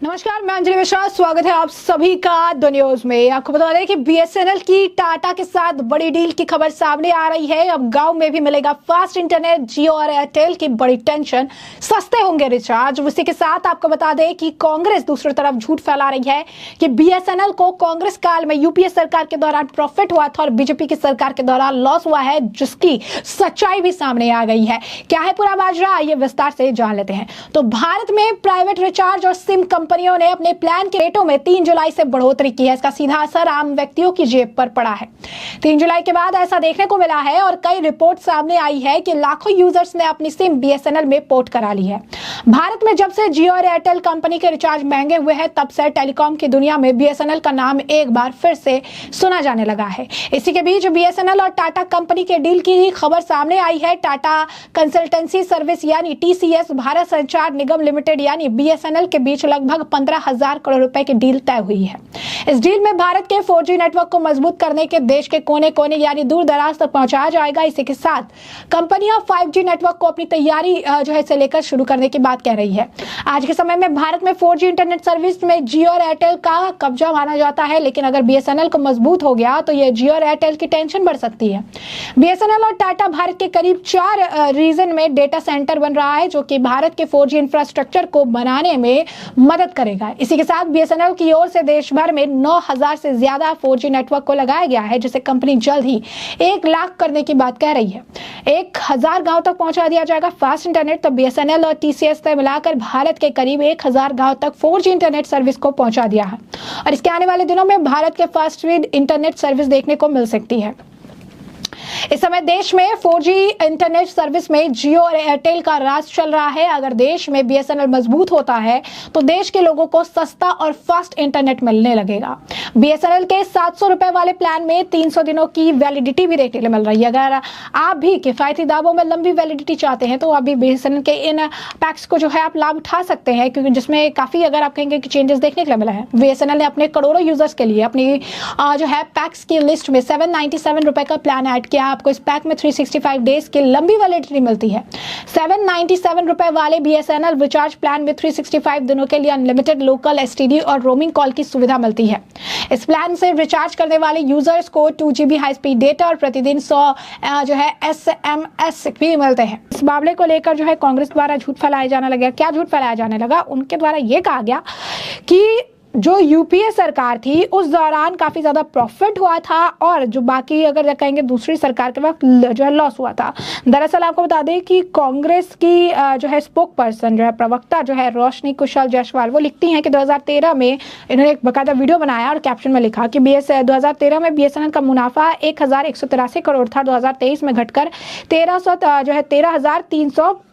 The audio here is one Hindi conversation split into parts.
नमस्कार, मैं अंजलि मिश्रा। स्वागत है आप सभी का द न्यूज में। आपको बता दें कि बीएसएनएल की टाटा के साथ बड़ी डील की खबर सामने आ रही है। अब गांव में भी मिलेगा फास्ट इंटरनेट। जियो और एयरटेल की बड़ी टेंशन, सस्ते होंगे रिचार्ज। उसी के साथ आपको बता दें कि कांग्रेस दूसरी तरफ झूठ फैला रही है कि बीएसएनएल को कांग्रेस काल में यूपीए सरकार के दौरान प्रॉफिट हुआ था और बीजेपी की सरकार के दौरान लॉस हुआ है, जिसकी सच्चाई भी सामने आ गई है। क्या है पूरा माजरा, आइए विस्तार से जान लेते हैं। तो भारत में प्राइवेट रिचार्ज और सिम कंपनियों ने अपने प्लान के रेटों में 3 जुलाई से बढ़ोतरी की है। इसका सीधा असर आम व्यक्तियों की जेब पर पड़ा है। 3 जुलाई के बाद ऐसा देखने को मिला है और कई रिपोर्ट सामने आई है कि लाखों यूजर्स ने अपनी सिम बीएसएनएल में पोर्ट करा ली है। भारत में जब से जियो और एयरटेल कंपनी के रिचार्ज महंगे हुए हैं, तब से टेलीकॉम की दुनिया में बीएसएनएल का नाम एक बार फिर से सुना जाने लगा है। इसी के बीच बीएसएनएल और टाटा कंपनी के डील की खबर सामने आई है। टाटा कंसल्टेंसी सर्विस यानी टीसीएस भारत संचार निगम लिमिटेड यानी बीएसएनएल के बीच लगभग 15,000 करोड़ रुपए की डील तय हुई है। इस डील में भारत के 4G नेटवर्क को मजबूत करने के देश के कोने कोने यानी दूर दराज तक पहुंचाया जाएगा। इसी के साथ कंपनियां 5G नेटवर्क को अपनी तैयारी से लेकर शुरू करने की बात कह रही है। आज के समय में भारत में 4G इंटरनेट सर्विस में जियो और एयरटेल का कब्जा माना जाता है, लेकिन अगर बीएसएनएल को मजबूत हो गया तो यह जियो और एयरटेल की टेंशन बढ़ सकती है। बीएसएनएल और टाटा भारत के करीब 4 रीजन में डेटा सेंटर बन रहा है, जो कि भारत के 4G इंफ्रास्ट्रक्चर को बनाने में मदद करेगा। इसी के साथ बीएसएनएल की ओर से देश भर में 9,000 से ज्यादा 4G नेटवर्क को लगाया गया है, जिसे कंपनी जल्द ही 1 लाख करने की बात कह रही है। 1,000 गांव तक पहुंचा दिया जाएगा फास्ट इंटरनेट। तो बीएसएनएल और टीसीएस से मिलाकर भारत के करीब 1,000 गांव तक 4G इंटरनेट सर्विस को पहुंचा दिया है और इसके आने वाले दिनों में भारत के फास्ट स्पीड इंटरनेट सर्विस देखने को मिल सकती है। इस समय देश में 4G इंटरनेट सर्विस में जियो और एयरटेल का राज चल रहा है। अगर देश में बीएसएनएल मजबूत होता है तो देश के लोगों को सस्ता और फास्ट इंटरनेट मिलने लगेगा। बीएसएनएल के 700 रुपए वाले प्लान में 300 दिनों की वैलिडिटी भी देखने को मिल रही है। अगर आप भी किफायती दामों में लंबी वैलिडिटी चाहते हैं तो अभी बीएसएनएल के इन पैक्स को जो है आप लाभ उठा सकते हैं, क्योंकि जिसमें काफी, अगर आप कहेंगे कि चेंजेस देखने को मिला है। बीएसएनएल ने अपने करोड़ों यूजर्स के लिए अपनी जो है पैक्स की लिस्ट में 797 रुपए का प्लान ऐड किया। आपको इस पैक में 365 डेज की लंबी वैलिडिटी मिलती है। 797 रुपए वाले बीएसएनएल रिचार्ज प्लान में 365 दिनों के लिए अनलिमिटेड लोकल एसटीडी और रोमिंग कॉल की सुविधा मिलती है। इस प्लान से रिचार्ज करने वाले यूजर्स को 2GB हाई स्पीड डेटा और प्रतिदिन 100 जो है SMS भी मिलते हैं। इस मामले को लेकर जो है कांग्रेस द्वारा झूठ फैलाया जाने लगा। क्या झूठ फैलाया जाने लगा? उनके द्वारा यह कहा गया कि जो यूपीए सरकार थी उस दौरान काफी ज्यादा प्रॉफिट हुआ था और जो बाकी, अगर कहेंगे दूसरी सरकार के वक्त जो है लॉस हुआ था। दरअसल आपको बता दें कि कांग्रेस की जो है स्पोक पर्सन, जो है प्रवक्ता, जो है रोशनी कुशल जायसवाल, वो लिखती हैं कि 2013 में इन्होंने एक बकायदा वीडियो बनाया और कैप्शन में लिखा कि 2013 में बीएसएनएल का मुनाफा 1,183 करोड़ था। 2023 में घटकर 13,356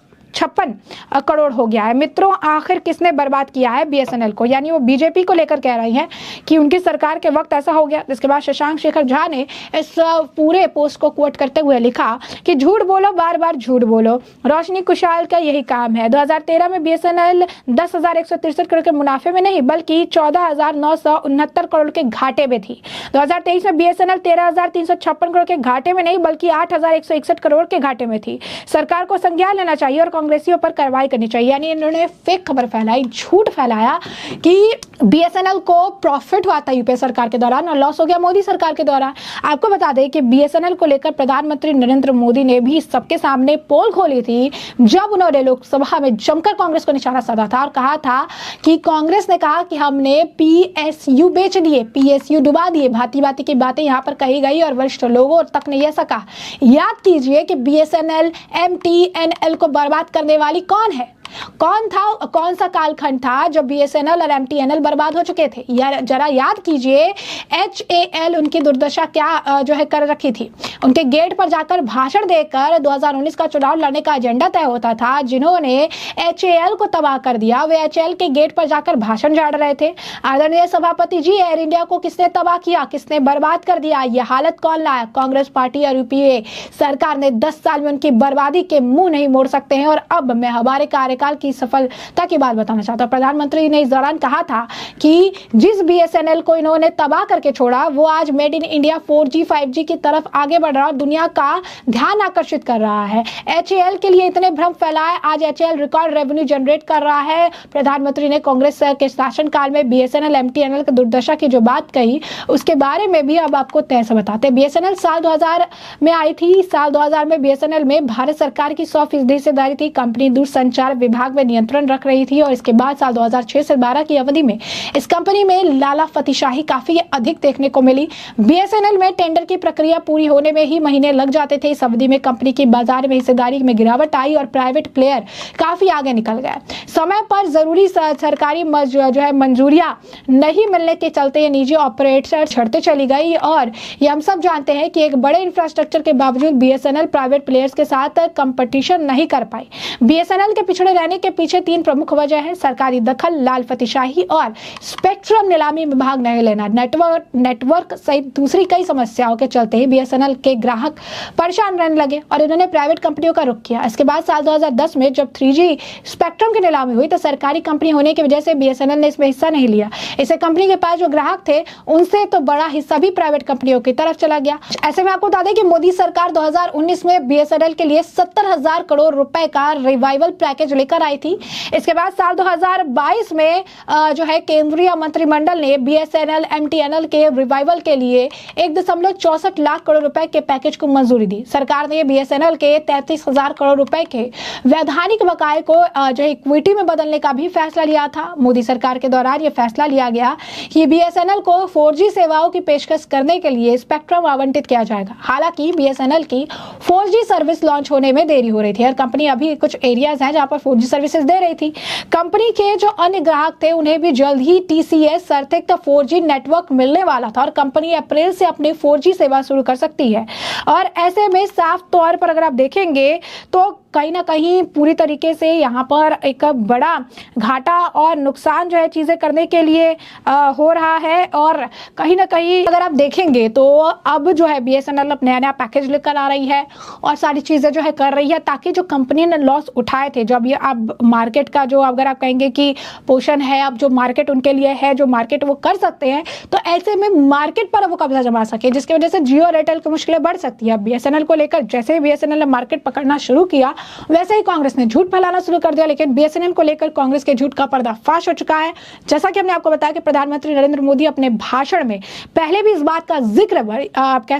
करोड़ हो गया है। मित्रों, आखिर किसने बर्बाद किया है बीएसएनएल को? यानी वो बीजेपी को लेकर कह रही हैं कि उनकी सरकार के वक्त ऐसा हो गया। जिसके बाद शशांक शेखर झा ने इस पूरे पोस्ट को कोट करते हुए लिखा कि झूठ बोलो, बार बार झूठ बोलो। रोशनी कुशल का यही काम है। 2013 में बीएसएनएल 10,163 करोड़ के मुनाफे में नहीं, बल्कि 14,969 करोड़ के घाटे में थी। 2023 में बीएसएनएल 13,356 करोड़ के घाटे में नहीं, बल्कि 8,161 करोड़ के घाटे में थी। सरकार को संज्ञान लेना चाहिए और कांग्रेसियों पर कार्रवाई करनी चाहिए। यानी इन्होंने फेक खबर फैलाई, झूठ फैलाया कि बीएसएनएल को प्रॉफिट हुआ था यूपीए सरकार के दौरान और लॉस हो गया मोदी सरकार के दौरान। आपको बता दें कि बीएसएनएल को लेकर प्रधानमंत्री नरेंद्र मोदी ने भी सबके सामने पोल खोली थी, जब उन्होंने लोकसभा में जमकर कांग्रेस को निशाना साधा था और कहा था कि कांग्रेस ने कहा कि हमने पीएसयू बेच दिए, पीएसयू डुबा दिए। भांति भांति की बातें यहाँ पर कही गई और वरिष्ठ लोगों तक ने ऐसा कहा। याद कीजिए कि बीएसएनएल एमटीएनएल को बर्बाद करने वाली कौन है? कौन था? कौन सा कालखंड था जब बीएसएनएल और एमटीएनएल बर्बाद हो चुके थे? जरा याद कीजिए, एचएएल उनकी दुर्दशा क्या जो है कर रखी थी। उनके गेट पर जाकर भाषण देकर 2019 का चुनाव लड़ने का एजेंडा तय होता था। जिन्होंने एचएएल को तबाह कर दिया, वे एचएएल के गेट पर जाकर भाषण झाड़ रहे थे। आदरणीय सभापति जी, एयर इंडिया को किसने तबाह किया, किसने बर्बाद कर दिया? ये हालत कौन लाया? कांग्रेस पार्टी और यूपीए सरकार ने 10 साल में उनकी बर्बादी के मुंह नहीं मोड़ सकते हैं। और अब मैं हमारे कार्यकाल निकाल की सफलता की बात बताना चाहता हूँ। प्रधानमंत्री ने इस दौरान कहा था कि जिस BSNL को इन्होंने तबाह करके छोड़ा वो आज made in India 4G 5G की तरफ आगे बढ़ रहा और दुनिया का ध्यान आकर्षित कर रहा है। HAL के लिए इतने भ्रम फैलाए, आज HAL रिकॉर्ड रेवेन्यू जनरेट कर रहा है। प्रधानमंत्री ने कांग्रेस के शासनकाल में BSNL MTNL की दुर्दशा की जो बात कही उसके बारे में भी अब आपको तय से बताते हैं। BSNL साल 2000 में आई थी। साल 2000 में BSNL में भारत सरकार की 100% हिस्सेदारी थी। कंपनी दूरसंचार विभाग में नियंत्रण रख रही थी और इसके बाद साल 2006 से 12 की अवधि में इस कंपनी में लाला फतेशाही काफी अधिक देखने को मिली। BSNL में टेंडर की प्रक्रिया पूरी होने में ही महीने लग जाते थे। इस अवधि में कंपनी की बाजार में हिस्सेदारी में गिरावट आई और प्राइवेट प्लेयर काफी आगे निकल गए। समय पर जरूरी सरकारी मंजूरियां नहीं मिलने के चलते ये निजी ऑपरेटर छड़ते चली गई और ये हम सब जानते हैं कि एक बड़े इंफ्रास्ट्रक्चर के बावजूद BSNL प्राइवेट प्लेयर्स के साथ कंपटीशन नहीं कर पाई। BSNL के पिछड़े रहने के पीछे 3 प्रमुख वजह है: सरकारी दखल, लाल फतेशाही और स्पेक्ट्रम नीलामी में भाग नहीं लेना। नेटवर्क सहित दूसरी कई समस्याओं के चलते ही BSNL के ग्राहक परेशान रहने लगे और इन्होंने प्राइवेट कंपनियों का रुख किया। इसके बाद साल 2010 में जब 3G स्पेक्ट्रम की नीलामी हुई तो सरकारी कंपनी होने की वजह से BSNL ने इसमें हिस्सा नहीं लिया। इसे कंपनी के पास जो ग्राहक थे उनसे तो बड़ा हिस्सा भी प्राइवेट कंपनियों की तरफ चला गया। ऐसे में आपको बता दें कि मोदी सरकार 2019 में BSNL के लिए 70,000 करोड़ रुपए का रिवाइवल पैकेज लेकर आई थी। इसके बाद साल 2022 में जो है केंद्रीय मंत्रिमंडल ने BSNL MTNL के रिवाइवल के लिए 1.64 लाख करोड़ रुपए के पैकेज को मंजूरी दी। सरकार ने BSNL के 33,000 करोड़ रुपए के वैधानिक बकाये को जो इक्विटी में बदलने का भी फैसला लिया था। मोदी सरकार के दौरान यह फैसला लिया गया कि BSNL को 4G सेवाओं की पेशकश करने के लिए स्पेक्ट्रम आवंटित किया जाएगा। हालांकि BSNL की 4G सर्विस लॉन्च होने में देरी हो रही थी और कंपनी अभी कुछ एरियाज हैं जहां पर 4G सर्विसेज दे रही थी। कंपनी के जो अन्य ग्राहक थे उन्हें भी जल्द ही TCS सर्थिक 4G नेटवर्क मिलने वाला था और कंपनी अप्रैल से अपनी 4G सेवा शुरू कर सकती है। और ऐसे में साफ तौर पर अगर आप देखेंगे तो कहीं ना कहीं पूरी तरीके से यहाँ पर एक बड़ा घाटा और नुकसान जो है चीजें करने के लिए हो रहा है। और कहीं ना कहीं अगर आप देखेंगे तो अब जो है BSNL अब नया पैकेज लेकर आ रही है और सारी चीजें जो है कर रही है ताकि जो कंपनी ने लॉस उठाए थे, जब ये अब मार्केट का जो अगर आप कहेंगे कि पोषण है, अब जो मार्केट उनके लिए है, जो मार्केट वो कर सकते हैं, तो ऐसे में मार्केट पर वो कब्जा जमा सके, जिसकी वजह से जियो और एयरटेल की मुश्किलें बढ़ सकती है। BSNL को लेकर जैसे ही BSNL ने मार्केट पकड़ना शुरू किया वैसे ही कांग्रेस ने झूठ फैलाना शुरू कर दिया, लेकिन BSNL को लेकर कांग्रेस के झूठ का पर्दाफाश हो चुका है। जैसा कि हमने आपको बताया कि प्रधानमंत्री नरेंद्र मोदी अपने भाषण में पहले भी इस बात का जिक्र आप कह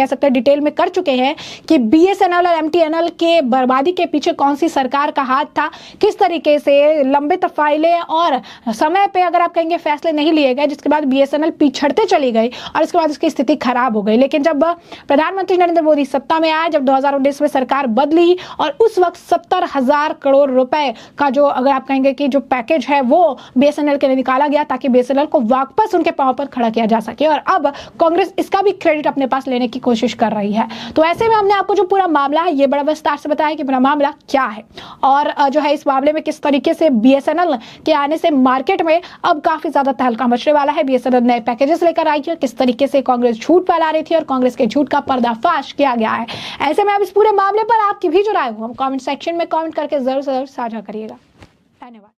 सकते हैं डिटेल में कर चुके हैं कि BSNL और MTNL के बर्बादी के पीछे कौन सी सरकार का हाथ था, किस तरीके से लंबित फाइलें और समय पे अगर आप कहेंगे फैसले नहीं लिए गए, जिसके बाद BSNL पिछड़ते चली गई और इसके बाद उसकी स्थिति खराब हो गई। लेकिन जब प्रधानमंत्री नरेंद्र मोदी सत्ता में आए, जब 2019 में सरकार बदली और उस वक्त 70,000 करोड़ रुपए का जो अगर आप कहेंगे कि जो पैकेज है वो BSNL के लिए निकाला गया ताकि BSNL को वापस उनके पांव पर खड़ा किया जा सके और अब कांग्रेस इसका भी क्रेडिट अपने पास लेने की कोशिश कर रही है। तो ऐसे में हमने आपको जो पूरा मामला है ये बड़ा विस्तार से बताया कि पूरा मामला क्या है और जो है इस मामले में किस तरीके से BSNL के आने से मार्केट में अब काफी ज्यादा तहलका मचने वाला है। BSNL नए पैकेजेस लेकर आई है, किस तरीके से कांग्रेस झूठ फैला रही थी और कांग्रेस के झूठ का पर्दाफाश किया गया है। ऐसे में अब इस पूरे मामले पर आपकी भी जो राय हो कमेंट सेक्शन में कमेंट करके जरूर साझा करिएगा। धन्यवाद।